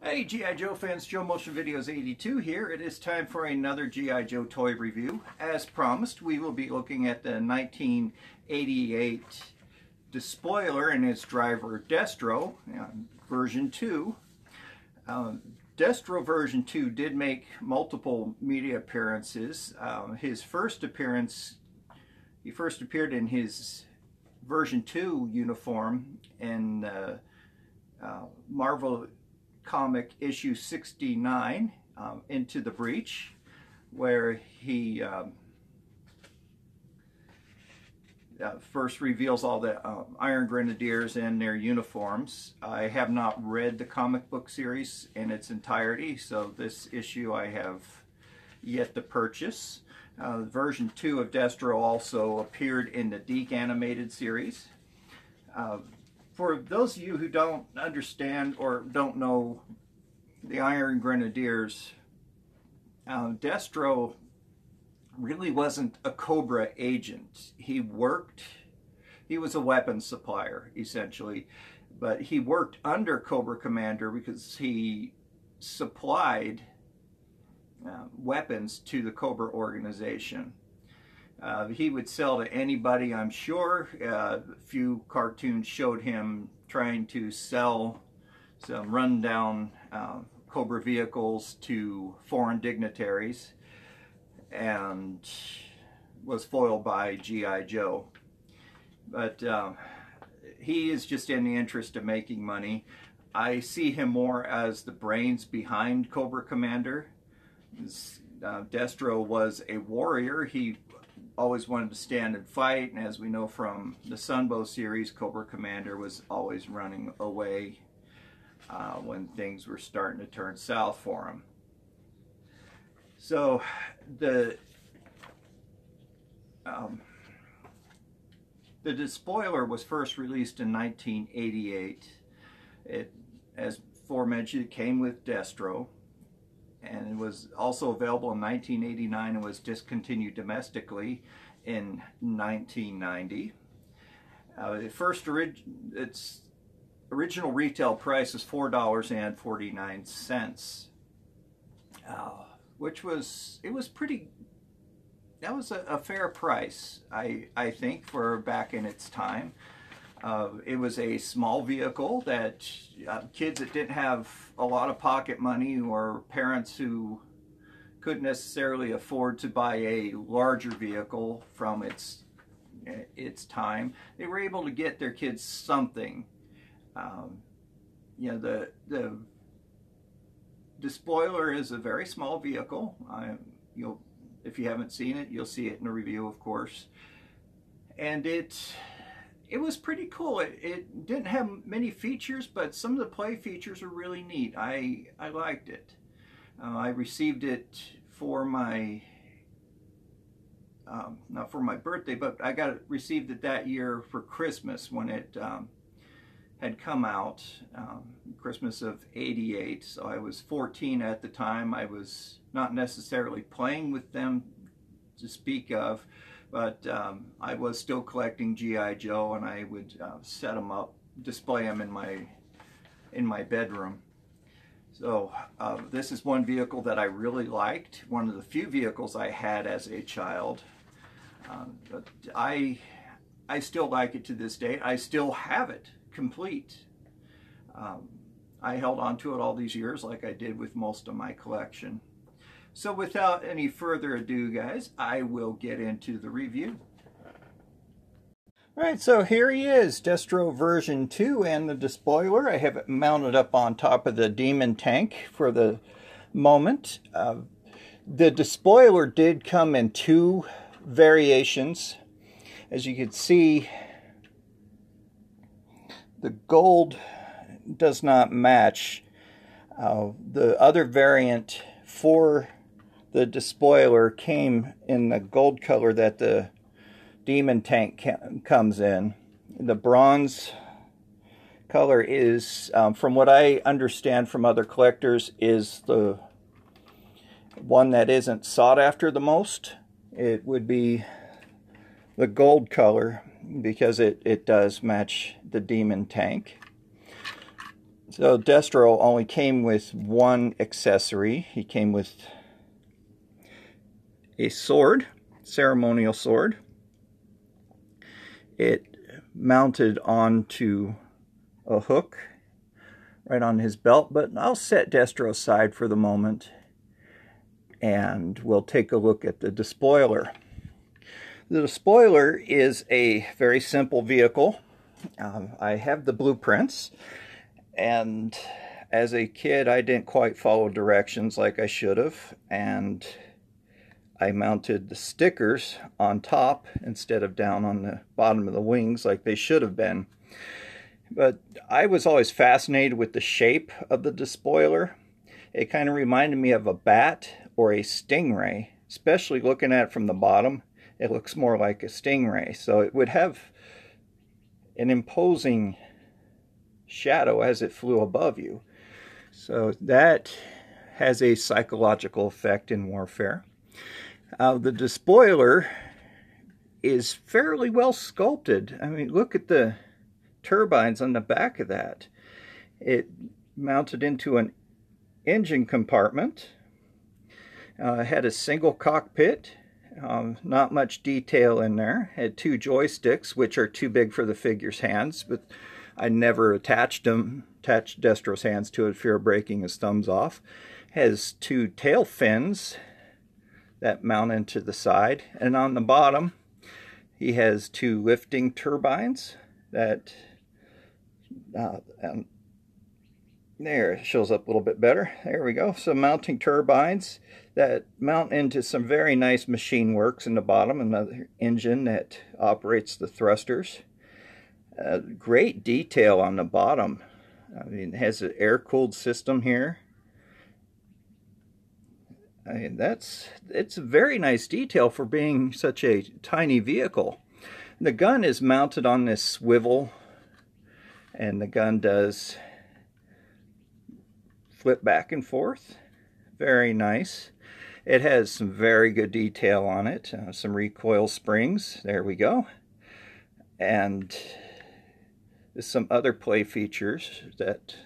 Hey G.I. Joe fans, Joe Motion Videos 82 here. It is time for another G.I. Joe toy review. As promised, we will be looking at the 1988 Despoiler and its driver Destro, version 2. Destro version 2 did make multiple media appearances. His first appearance, he first appeared in his version 2 uniform in Marvel comic issue 69, Into the Breach, where he first reveals all the Iron Grenadiers in their uniforms. I have not read the comic book series in its entirety, so this issue I have yet to purchase. Version 2 of Destro also appeared in the Deke animated series. For those of you who don't understand or don't know the Iron Grenadiers, Destro really wasn't a Cobra agent. He was a weapons supplier, essentially, but he worked under Cobra Commander because he supplied weapons to the Cobra organization. He would sell to anybody, I'm sure. A few cartoons showed him trying to sell some rundown Cobra vehicles to foreign dignitaries, and was foiled by G.I. Joe. But he is just in the interest of making money. I see him more as the brains behind Cobra Commander. Destro was a warrior. He always wanted to stand and fight, and as we know from the Sunbow series, Cobra Commander was always running away when things were starting to turn south for him. So the Despoiler was first released in 1988. It, as aforementioned, it came with Destro, and it was also available in 1989 and was discontinued domestically in 1990. Its original retail price is $4.49, which was that was a fair price, I think, for back in its time. It was a small vehicle that kids that didn't have a lot of pocket money, or parents who couldn't necessarily afford to buy a larger vehicle from its time, they were able to get their kids something. The Despoiler is a very small vehicle. If you haven't seen it, you'll see it in the review, of course. And it was pretty cool. It didn't have many features, but some of the play features are really neat. I liked it. I received it for my, not for my birthday, but I received it that year for Christmas when it had come out, Christmas of '88. So I was 14 at the time. I was not necessarily playing with them to speak of, but I was still collecting G.I. Joe, and I would set them up, display them in my bedroom. So this is one vehicle that I really liked, one of the few vehicles I had as a child. But I still like it to this day. I still have it complete. I held on to it all these years like I did with most of my collection. So without any further ado, guys, I will get into the review. Alright, so here he is, Destro version 2 and the Despoiler. I have it mounted up on top of the Demon tank for the moment. The Despoiler did come in two variations. As you can see, the gold does not match. The other variant for the Despoiler came in the gold color that the Demon tank comes in. The bronze color is, from what I understand from other collectors, is the one that isn't sought after the most. It would be the gold color because it does match the Demon tank. So Destro only came with one accessory. He came with a sword, ceremonial sword. It mounted onto a hook right on his belt, but I'll set Destro aside for the moment and we'll take a look at the despoiler. The despoiler is a very simple vehicle. I have the blueprints, and as a kid I didn't quite follow directions like I should have, and I mounted the stickers on top instead of down on the bottom of the wings like they should have been. But I was always fascinated with the shape of the despoiler. It kind of reminded me of a bat or a stingray, especially looking at it from the bottom. It looks more like a stingray, so it would have an imposing shadow as it flew above you. So that has a psychological effect in warfare. The despoiler is fairly well sculpted. I mean, look at the turbines on the back of that. It mounted into an engine compartment. Had a single cockpit. Not much detail in there. Had two joysticks, which are too big for the figure's hands, but I never attached Destro's hands to it for fear of breaking his thumbs off. Has two tail fins that mount into the side, and on the bottom he has two lifting turbines that there, it shows up a little bit better. There we go. So mounting turbines that mount into some very nice machine works in the bottom, another engine that operates the thrusters. Great detail on the bottom. I mean, it has an air-cooled system here. I mean, it's a very nice detail for being such a tiny vehicle. The gun is mounted on this swivel, and the gun does flip back and forth. Very nice. It has some very good detail on it. Some recoil springs. There we go. And some other play features that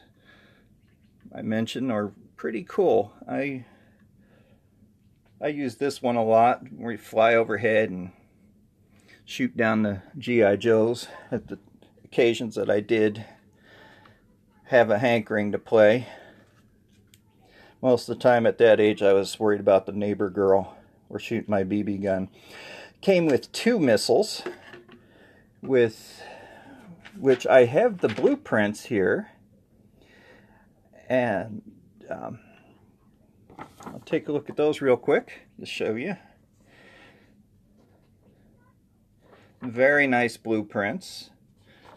I mentioned are pretty cool. I use this one a lot where we fly overhead and shoot down the G.I. Joes at the occasions that I did have a hankering to play. Most of the time at that age I was worried about the neighbor girl or shooting my BB gun. Came with two missiles, with which I have the blueprints here, and I'll take a look at those real quick to show you. Very nice blueprints.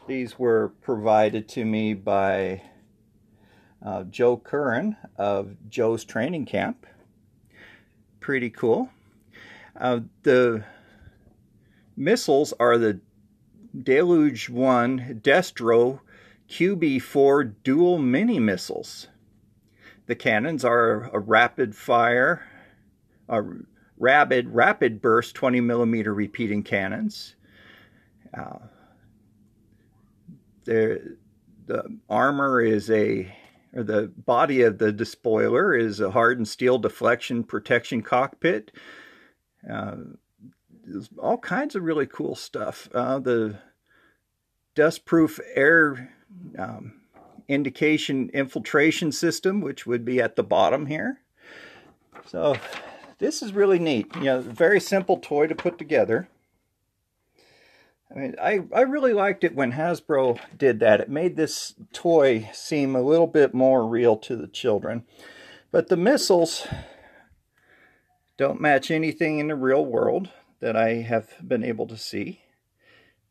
These were provided to me by Joe Curran of Joe's Training Camp. Pretty cool. The missiles are the Deluge 1 Destro QB4 dual mini missiles. The cannons are a rapid fire, rapid burst 20mm repeating cannons. The armor is the body of the despoiler is a hardened steel deflection protection cockpit. There's all kinds of really cool stuff. The dust-proof air indication infiltration system, which would be at the bottom here. So this is really neat. You know, very simple toy to put together. I mean, I really liked it when Hasbro did that. It made this toy seem a little bit more real to the children. But the missiles don't match anything in the real world that I have been able to see.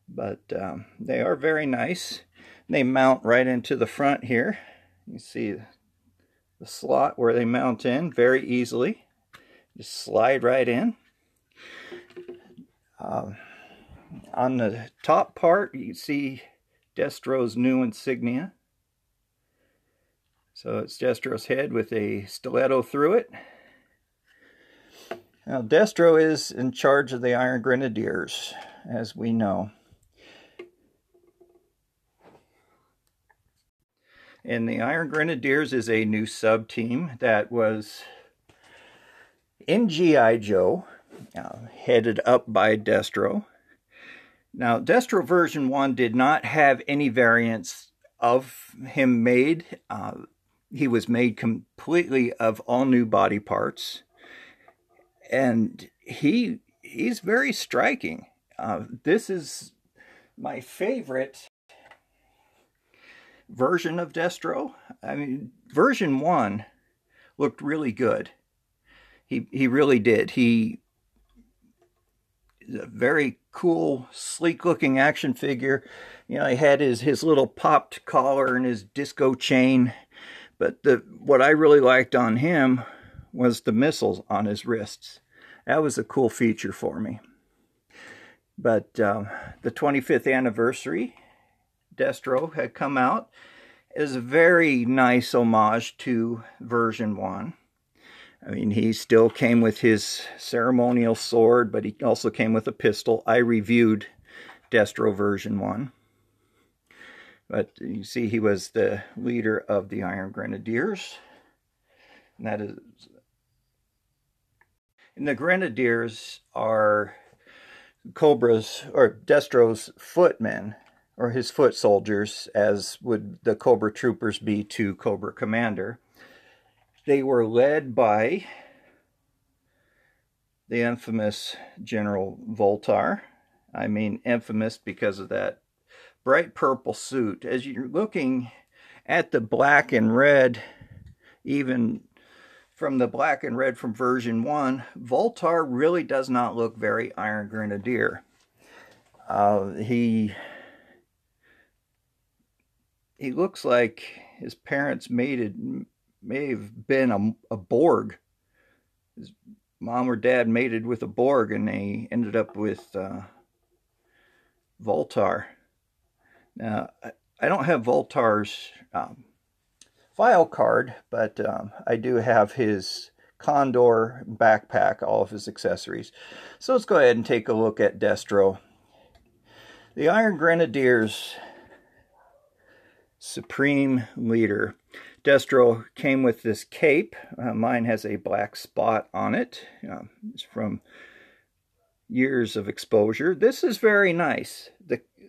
But they are very nice. They mount right into the front here. You see the slot where they mount in very easily. Just slide right in. On the top part, you see Destro's new insignia. So it's Destro's head with a stiletto through it. Now, Destro is in charge of the Iron Grenadiers, as we know. And the Iron Grenadiers is a new sub-team that was in G.I. Joe, headed up by Destro. Now, Destro version 1 did not have any variants of him made. He was made completely of all new body parts. And he's very striking. This is my favorite version of Destro. I mean, version 1 looked really good. He really did. He is a very cool, sleek-looking action figure. You know, he had his little popped collar and his disco chain. But what I really liked on him was the missiles on his wrists. That was a cool feature for me. But the 25th anniversary Destro had come out. It was a very nice homage to version 1. I mean, he still came with his ceremonial sword, but he also came with a pistol. I reviewed Destro version 1. But you see, he was the leader of the Iron Grenadiers. And that is... And the Grenadiers are Cobra's, or Destro's footmen, or his foot soldiers, as would the Cobra troopers be to Cobra Commander. They were led by the infamous General Voltar. I mean infamous because of that bright purple suit. As you're looking at the black and red, even from the black and red from version 1, Voltar really does not look very Iron Grenadier. He looks like his parents may have been a Borg. His mom or dad mated with a Borg, and they ended up with Voltar. Now, I don't have Voltar's file card, but I do have his Condor backpack, all of his accessories. So let's go ahead and take a look at Destro. The Iron Grenadiers' supreme leader. Destro came with this cape. Mine has a black spot on it. It's from years of exposure. This is very nice.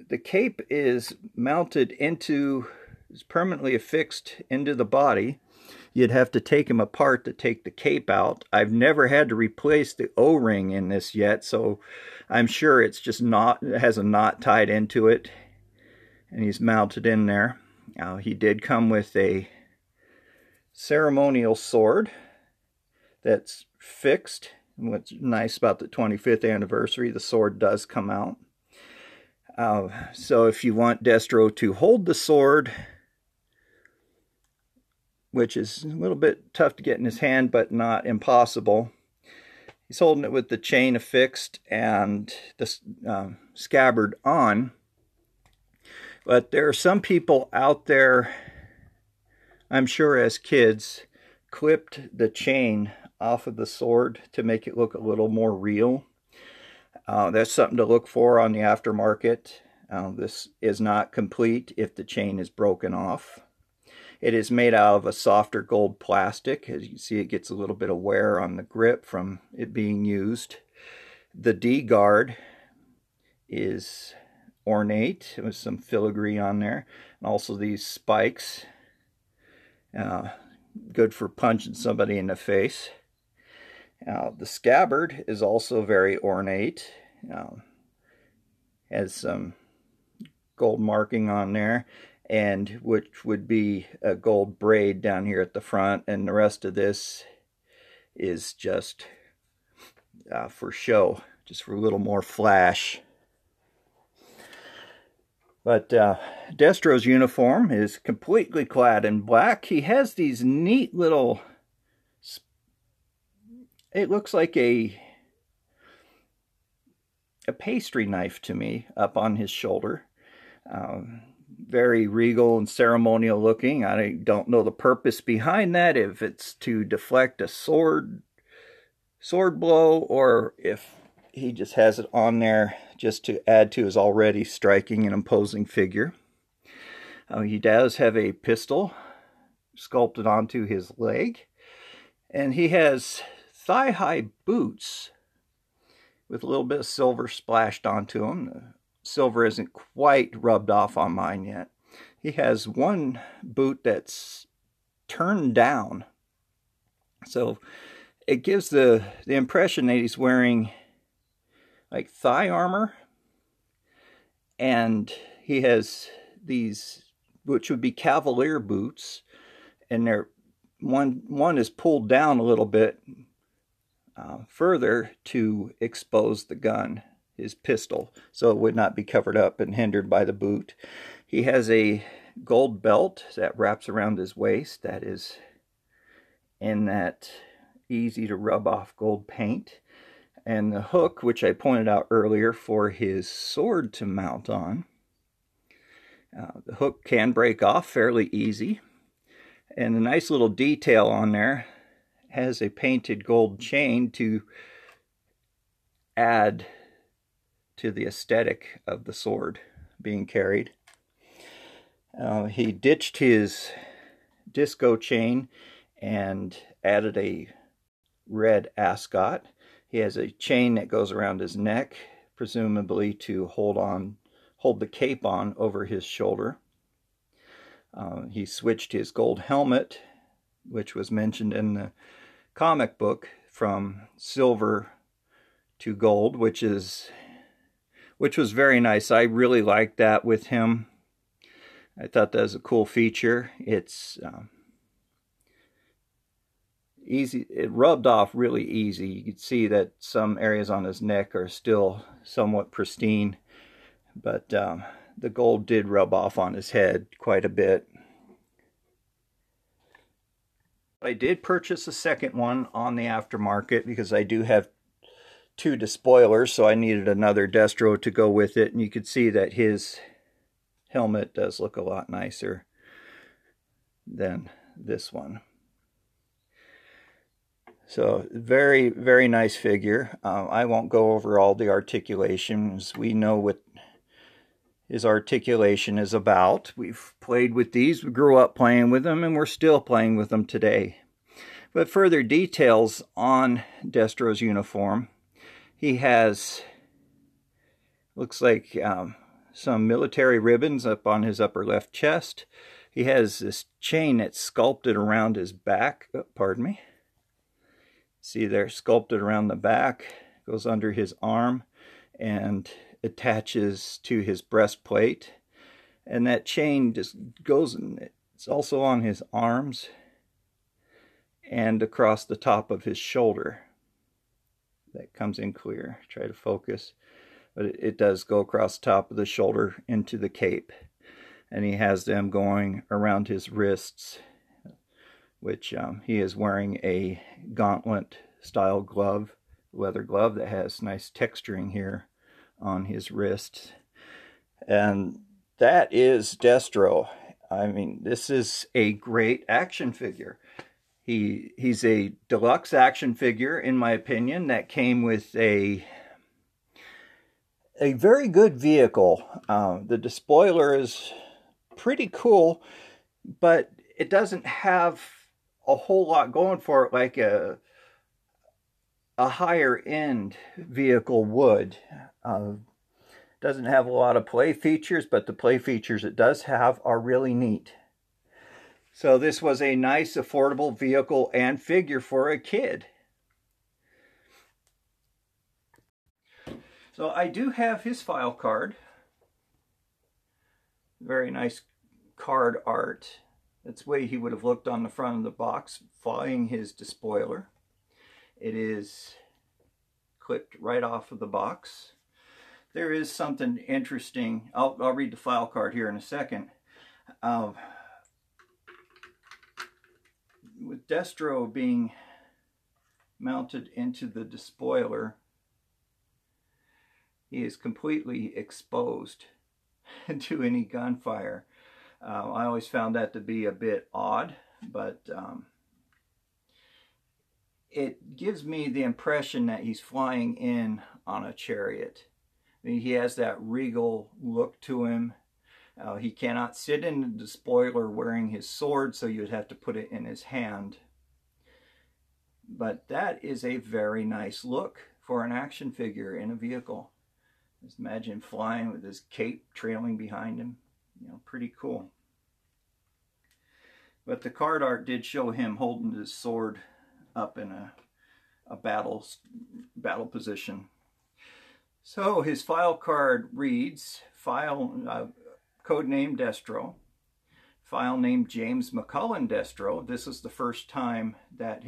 The cape is mounted into, is permanently affixed into the body. You'd have to take him apart to take the cape out. I've never had to replace the O-ring in this yet, so I'm sure it's just it has a knot tied into it, and he's mounted in there. He did come with a ceremonial sword that's fixed. What's nice about the 25th anniversary, the sword does come out. So if you want Destro to hold the sword, which is a little bit tough to get in his hand, but not impossible, he's holding it with the chain affixed and the scabbard on. But there are some people out there, I'm sure as kids, clipped the chain off of the sword to make it look a little more real. That's something to look for on the aftermarket. This is not complete if the chain is broken off. It is made out of a softer gold plastic. As you can see, it gets a little bit of wear on the grip from it being used. The D-guard is ornate with some filigree on there. And also these spikes. Good for punching somebody in the face. The scabbard is also very ornate. Has some gold marking on there, and which would be a gold braid down here at the front, and the rest of this is just for show, just for a little more flash. But Destro's uniform is completely clad in black. He has these neat little, it looks like a pastry knife to me up on his shoulder. Very regal and ceremonial looking. I don't know the purpose behind that, if it's to deflect a sword blow, or if he just has it on there just to add to his already striking and imposing figure. He does have a pistol sculpted onto his leg. And he has thigh-high boots with a little bit of silver splashed onto them. The silver isn't quite rubbed off on mine yet. He has one boot that's turned down, so it gives the impression that he's wearing like thigh armor, and he has these, which would be cavalier boots, and they're one is pulled down a little bit further to expose the gun, his pistol, so it would not be covered up and hindered by the boot. He has a gold belt that wraps around his waist that is in that easy to rub off gold paint, and the hook, which I pointed out earlier, for his sword to mount on. The hook can break off fairly easy, and a nice little detail on there has a painted gold chain to add to the aesthetic of the sword being carried. He ditched his disco chain and added a red ascot. He has a chain that goes around his neck, presumably to hold the cape on over his shoulder. He switched his gold helmet, which was mentioned in the comic book, from silver to gold, which was very nice. I really liked that with him. I thought that was a cool feature. It's easy. It rubbed off really easy. You could see that some areas on his neck are still somewhat pristine, but the gold did rub off on his head quite a bit. I did purchase a second one on the aftermarket because I do have two despoilers, so I needed another Destro to go with it, and you could see that his helmet does look a lot nicer than this one. So very, very nice figure. I won't go over all the articulations. We know what his articulation is about. We've played with these, we grew up playing with them, and we're still playing with them today. But further details on Destro's uniform: he has, looks like some military ribbons up on his upper left chest. He has this chain that's sculpted around his back. Oh, pardon me. See there, sculpted around the back, goes under his arm and attaches to his breastplate. And that chain just goes, it's also on his arms and across the top of his shoulder. That comes in clear. Try to focus. But it does go across the top of the shoulder into the cape. And he has them going around his wrists, which he is wearing a gauntlet style glove, leather glove that has nice texturing here on his wrist. And that is Destro. I mean, this is a great action figure. He's a deluxe action figure, in my opinion, that came with a very good vehicle. The Despoiler is pretty cool, but it doesn't have a whole lot going for it like a higher end vehicle would. Doesn't have a lot of play features, but the play features it does have are really neat. So this was a nice affordable vehicle and figure for a kid. So I do have his file card. Very nice card art. That's the way he would have looked on the front of the box, flying his Despoiler. It is clipped right off of the box. There is something interesting. I'll read the file card here in a second. With Destro being mounted into the Despoiler, he is completely exposed to any gunfire. I always found that to be a bit odd, but it gives me the impression that he's flying in on a chariot. I mean, he has that regal look to him. He cannot sit in the despoiler wearing his sword, so you'd have to put it in his hand. But that is a very nice look for an action figure in a vehicle. Just imagine flying with his cape trailing behind him. You know, pretty cool. But the card art did show him holding his sword up in a battle position. So his file card reads, code name Destro, file name James McCullen Destro. This is the first time that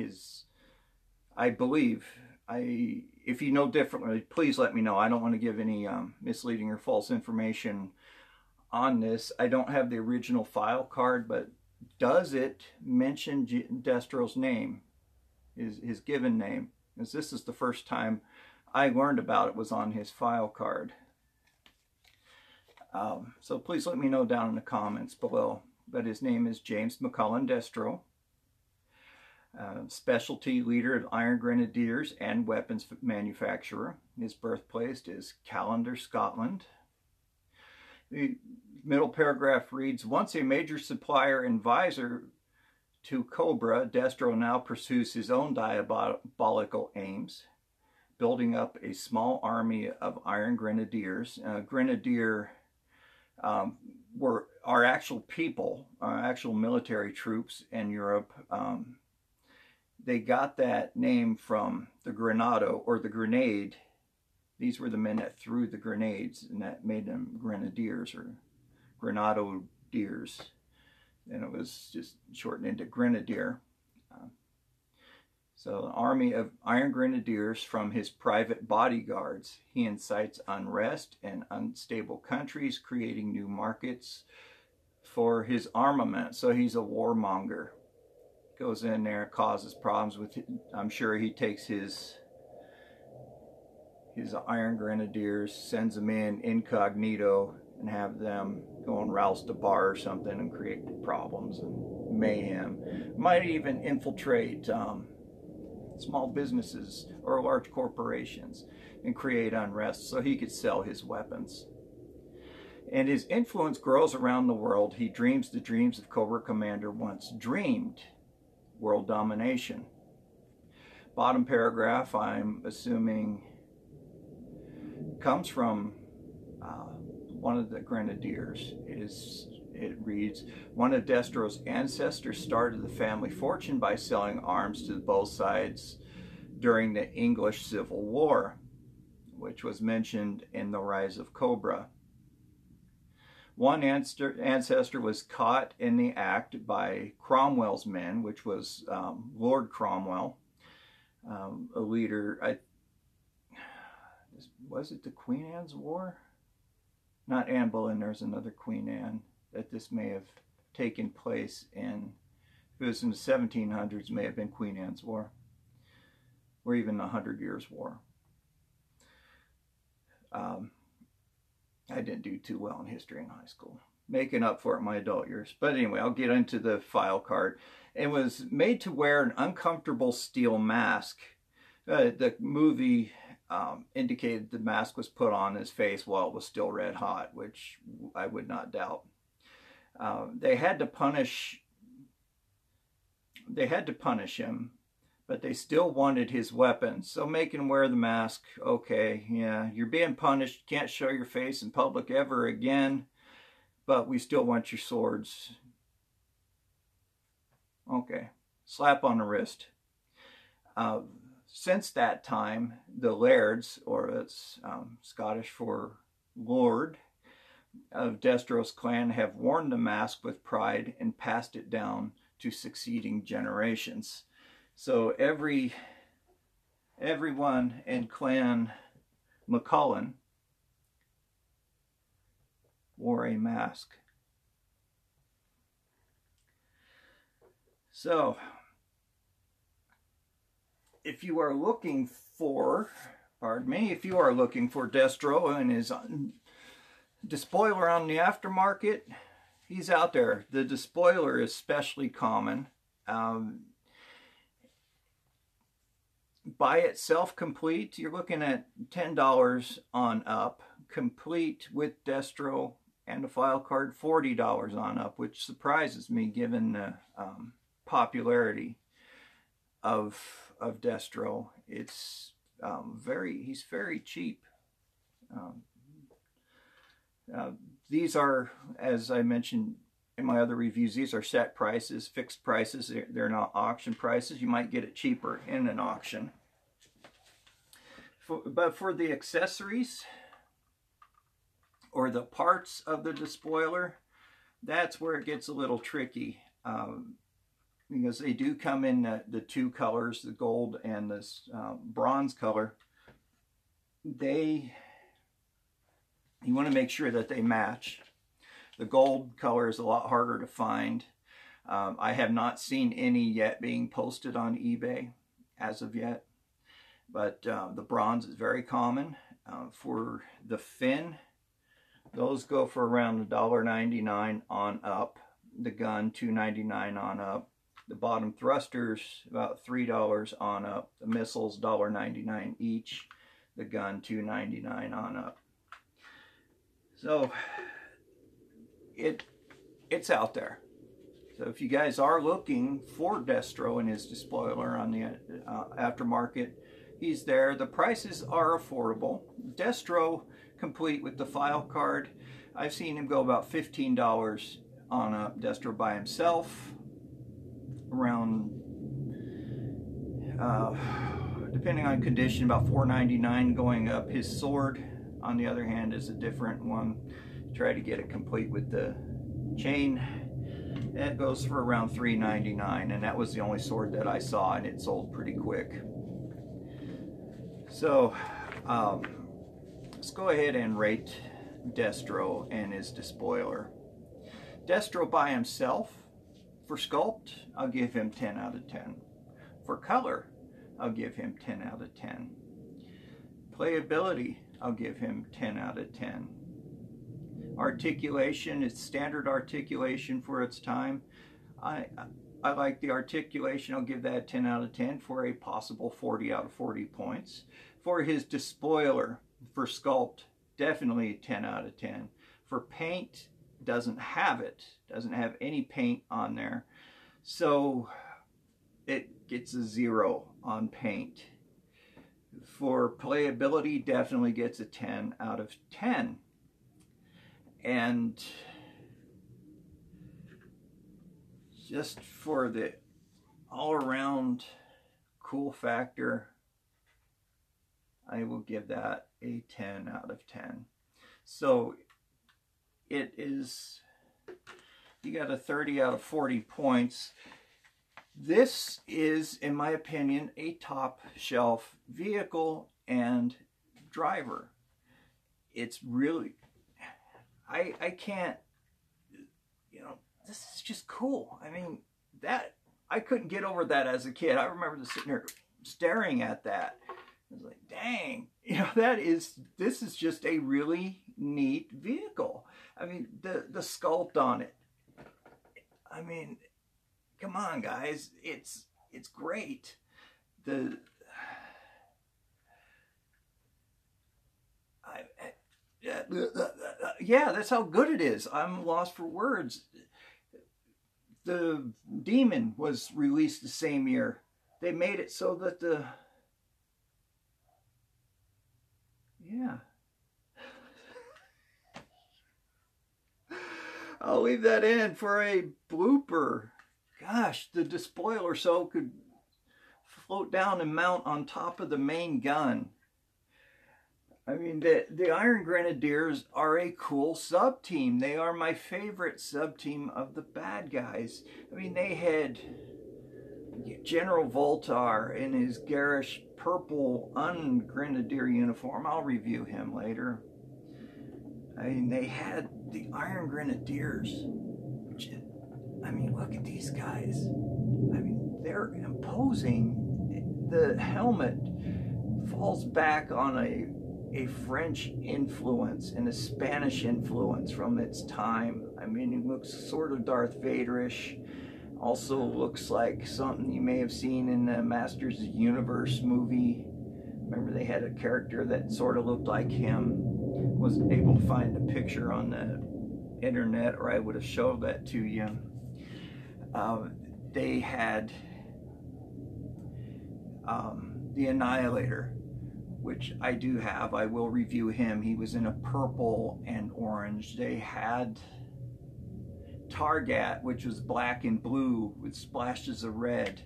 I believe, if you know differently, please let me know. I don't want to give any misleading or false information on this. I don't have the original file card, but does it mention Destro's name, his given name? As this is the first time I learned about it, was on his file card. So please let me know down in the comments below. But his name is James McCullen Destro. Specialty leader of Iron Grenadiers and weapons manufacturer. His birthplace is Callander, Scotland. The middle paragraph reads, once a major supplier and advisor to Cobra, Destro now pursues his own diabolical aims, building up a small army of Iron Grenadiers. Grenadier are actual people, actual military troops in Europe. They got that name from the Grenado, or the grenade. These were the men that threw the grenades, and that made them Grenadiers, or Grenadiers. And it was just shortened into Grenadier. So an army of Iron Grenadiers from his private bodyguards. He incites unrest in unstable countries, creating new markets for his armament. So he's a warmonger. Goes in there, causes problems with, I'm sure he takes his Iron Grenadiers, sends them in incognito, and have them go and rouse the bar or something and create problems and mayhem. Might even infiltrate small businesses or large corporations and create unrest so he could sell his weapons. And his influence grows around the world. He dreams the dreams of Cobra Commander once dreamed. World domination. Bottom paragraph, I'm assuming, comes from one of the Grenadiers. It reads, one of Destro's ancestors started the family fortune by selling arms to both sides during the English Civil War, which was mentioned in The Rise of Cobra. One ancestor was caught in the act by Cromwell's men, which was Lord Cromwell, a leader. Was it the Queen Anne's War? Not Anne Boleyn, there's another Queen Anne that this may have taken place in. If it was in the 1700s, may have been Queen Anne's War, or even the 100 Years' War. I didn't do too well in history in high school, making up for it in my adult years. But anyway, I'll get into the file card. It was made to wear an uncomfortable steel mask. The movie indicated the mask was put on his face while it was still red hot, which I would not doubt. They had to punish him, but they still wanted his weapons. So make him wear the mask. Okay, yeah, you're being punished. You can't show your face in public ever again, but we still want your swords. Okay, slap on the wrist. Since that time, the lairds, or it's Scottish for lord, of Destro's clan have worn the mask with pride and passed it down to succeeding generations. So everyone in Clan McCullen wore a mask. So if you are looking for, if you are looking for Destro and his despoiler on the aftermarket, he's out there. The despoiler is especially common. By itself complete, you're looking at $10 on up. Complete with Destro and the file card $40 on up, which surprises me given the popularity of Destro. It's he's very cheap. These are, as I mentioned in my other reviews, these are set prices, fixed prices. They're not auction prices. You might get it cheaper in an auction. But for the accessories or the parts of the despoiler, that's where it gets a little tricky, because they do come in the two colors, the gold and this bronze color. You want to make sure that they match. The gold color is a lot harder to find. I have not seen any yet being posted on eBay as of yet, but the bronze is very common. For the fin, those go for around $1.99 on up. The gun, $2.99 on up. The bottom thrusters, about $3 on up. The missiles, $1.99 each. The gun, $2.99 on up. So it's out there. So if you guys are looking for Destro and his despoiler on the aftermarket, he's there. The prices are affordable. Destro complete with the file card, I've seen him go about $15 on a Destro by himself. Around, depending on condition, about $4.99 going up. His sword, on the other hand, is a different one. Try to get it complete with the chain. That goes for around $3.99, and that was the only sword that I saw, and it sold pretty quick. So let's go ahead and rate Destro and his despoiler. Destro by himself, for sculpt, I'll give him 10 out of 10. For color, I'll give him 10 out of 10. Playability, I'll give him 10 out of 10. Articulation, it's standard articulation for its time. I like the articulation. I'll give that 10 out of 10 for a possible 40 out of 40 points. For his despoiler, for sculpt, definitely 10 out of 10. For paint, doesn't have it. Doesn't have any paint on there. So it gets a 0 on paint. For playability, definitely gets a 10 out of 10. And just for the all-around cool factor, I will give that a 10 out of 10. So it is, you got a 30 out of 40 points. This is, in my opinion, a top shelf vehicle and driver. It's really, I can't, you know, this is just cool. I mean, that, I couldn't get over that as a kid. I remember just sitting there staring at that. I was like, dang, you know, this is just a really neat vehicle. I mean, the sculpt on it. I mean, come on, guys, it's great. Yeah, that's how good it is. I'm lost for words. The Demon was released the same year. They made it so that yeah. I'll leave that in for a blooper. Gosh, the despoiler so could float down and mount on top of the main gun. I mean, the Iron Grenadiers are a cool sub-team. They are my favorite sub-team of the bad guys. I mean, they had General Voltar in his garish purple un-Grenadier uniform. I'll review him later. I mean, they had the Iron Grenadiers. Which, I mean, look at these guys. I mean, they're imposing. The helmet falls back on a French influence and a Spanish influence from its time. I mean, it looks sort of Darth Vader-ish. Also looks like something you may have seen in the Masters of the Universe movie. Remember, they had a character that sort of looked like him. Wasn't able to find a picture on the internet, or I would have showed that to you. They had the Annihilator, which I do have. I will review him. He was in a purple and orange. They had Targat, which was black and blue with splashes of red.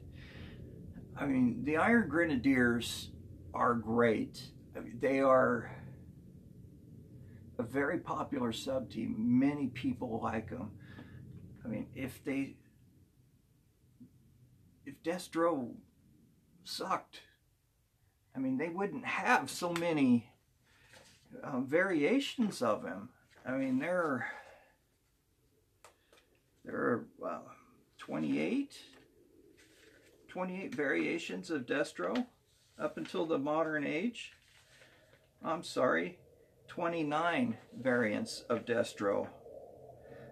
I mean, the Iron Grenadiers are great. I mean, they are a very popular sub-team. Many people like them. I mean, if Destro sucked, I mean, they wouldn't have so many variations of him. I mean, there are 28 variations of Destro up until the modern age. I'm sorry, 29 variants of Destro.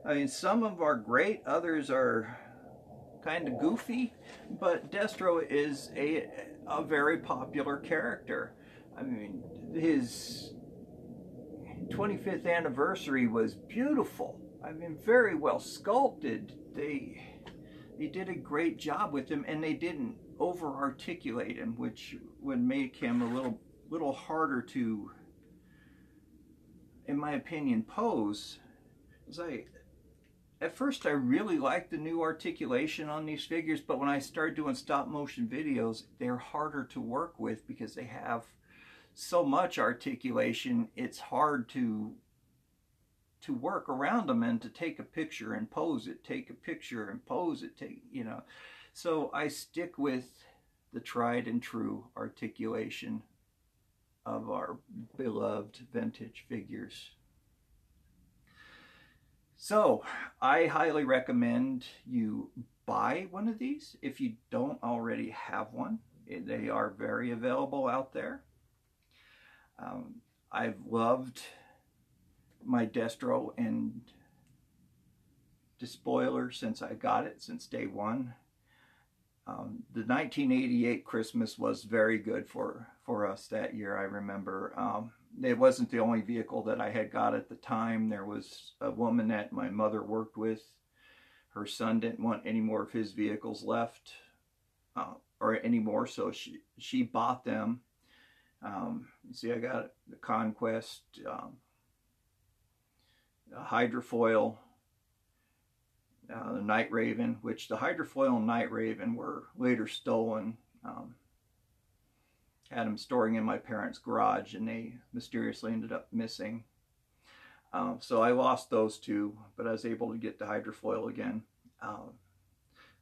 I mean, some of them are great, others are kind of goofy, but Destro is a very popular character. I mean, his 25th anniversary was beautiful. I mean, very well sculpted. They did a great job with him, and they didn't over-articulate him, which would make him a little harder to, in my opinion, pose. At first I really liked the new articulation on these figures, but when I started doing stop motion videos, they're harder to work with because they have so much articulation. It's hard to work around them and to take a picture and pose it, take a picture and pose it, you know. So I stick with the tried and true articulation of our beloved vintage figures. So I highly recommend you buy one of these if you don't already have one. They are very available out there. I've loved my Destro and Despoiler since I got it, since day one. The 1988 Christmas was very good for us that year, I remember. It wasn't the only vehicle that I had got at the time. There was a woman that my mother worked with. Her son didn't want any more of his vehicles left, or anymore, so she bought them. See, I got the Conquest, Hydrofoil, the Night Raven, which the Hydrofoil and Night Raven were later stolen. Had them storing in my parents' garage, and they mysteriously ended up missing. So I lost those two, but I was able to get the Hydrofoil again.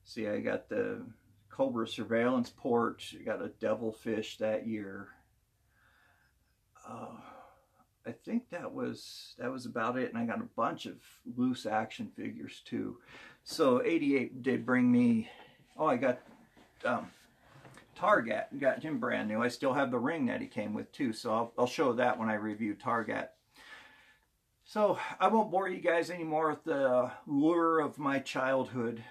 See, I got the Cobra Surveillance Port. I got a Devilfish that year. I think that was about it, and I got a bunch of loose action figures too. So 88 did bring me. Oh, I got Targat. Got him brand new. I still have the ring that he came with too, so I'll show that when I review Targat. So I won't bore you guys anymore with the lure of my childhood.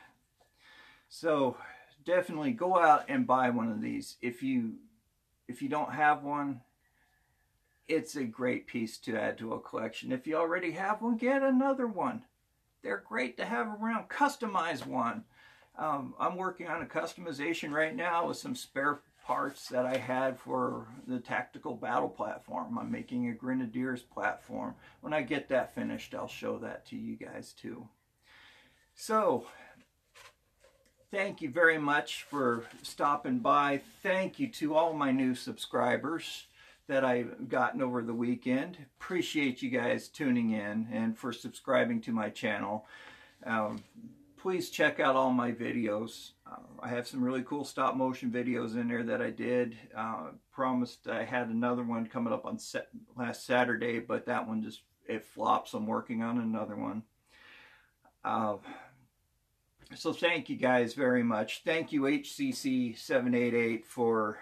So definitely go out and buy one of these. If you don't have one, it's a great piece to add to a collection. If you already have one, get another one. They're great to have around. Customize one. I'm working on a customization right now with some spare parts that I had for the tactical battle platform. I'm making a Grenadiers platform. When I get that finished, I'll show that to you guys too. So, thank you very much for stopping by. Thank you to all my new subscribers that I've gotten over the weekend. Appreciate you guys tuning in and for subscribing to my channel. Please check out all my videos. I have some really cool stop motion videos in there that I did. Promised I had another one coming up on last Saturday, but that one it flops. I'm working on another one. So thank you guys very much. Thank you HCC788 for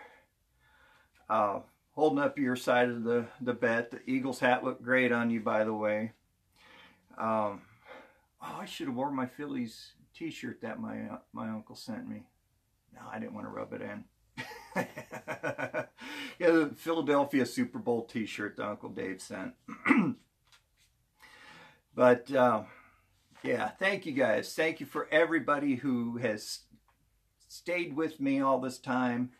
holding up your side of the bet. The Eagles hat looked great on you, by the way. Oh, I should have worn my Phillies t-shirt that my uncle sent me. No, I didn't want to rub it in. Yeah, the Philadelphia Super Bowl t-shirt that Uncle Dave sent. But yeah, thank you guys. Thank you for everybody who has stayed with me all this time.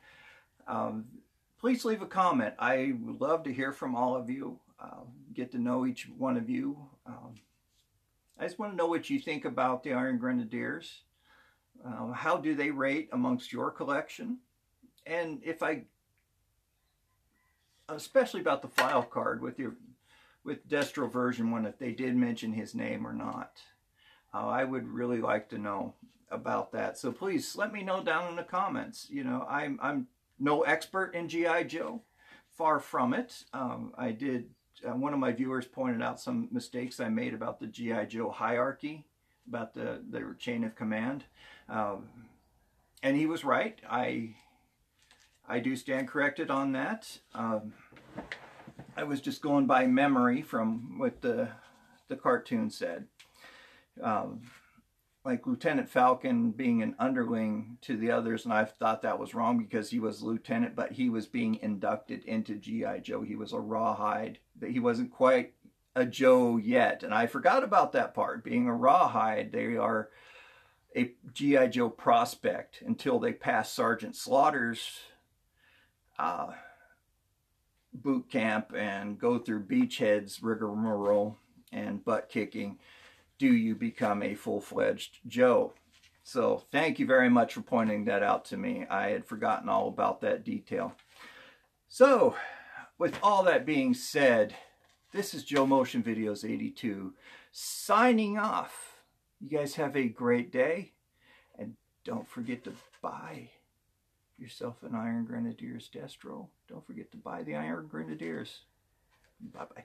Please leave a comment. I would love to hear from all of you, get to know each one of you. I just want to know what you think about the Iron Grenadiers. How do they rate amongst your collection? And especially about the file card with Destro version 1, if they did mention his name or not. I would really like to know about that. So please let me know down in the comments. You know, I'm no expert in G.I. Joe, far from it. I did, one of my viewers pointed out some mistakes I made about the G.I. Joe hierarchy, about their chain of command. And he was right. I do stand corrected on that. I was just going by memory from what the cartoon said. Like Lieutenant Falcon being an underling to the others, and I thought that was wrong because he was lieutenant, but he was being inducted into G.I. Joe. He was a rawhide. He wasn't quite a Joe yet, and I forgot about that part. Being a rawhide, they are a G.I. Joe prospect until they pass Sergeant Slaughter's boot camp and go through Beachhead's rigmarole and butt kicking. Do you become a full-fledged Joe? So thank you very much for pointing that out to me. I had forgotten all about that detail. So with all that being said, this is Joe Motion Videos 82 signing off. You guys have a great day, and don't forget to buy yourself an Iron Grenadiers Destro. Don't forget to buy the Iron Grenadiers. Bye-bye.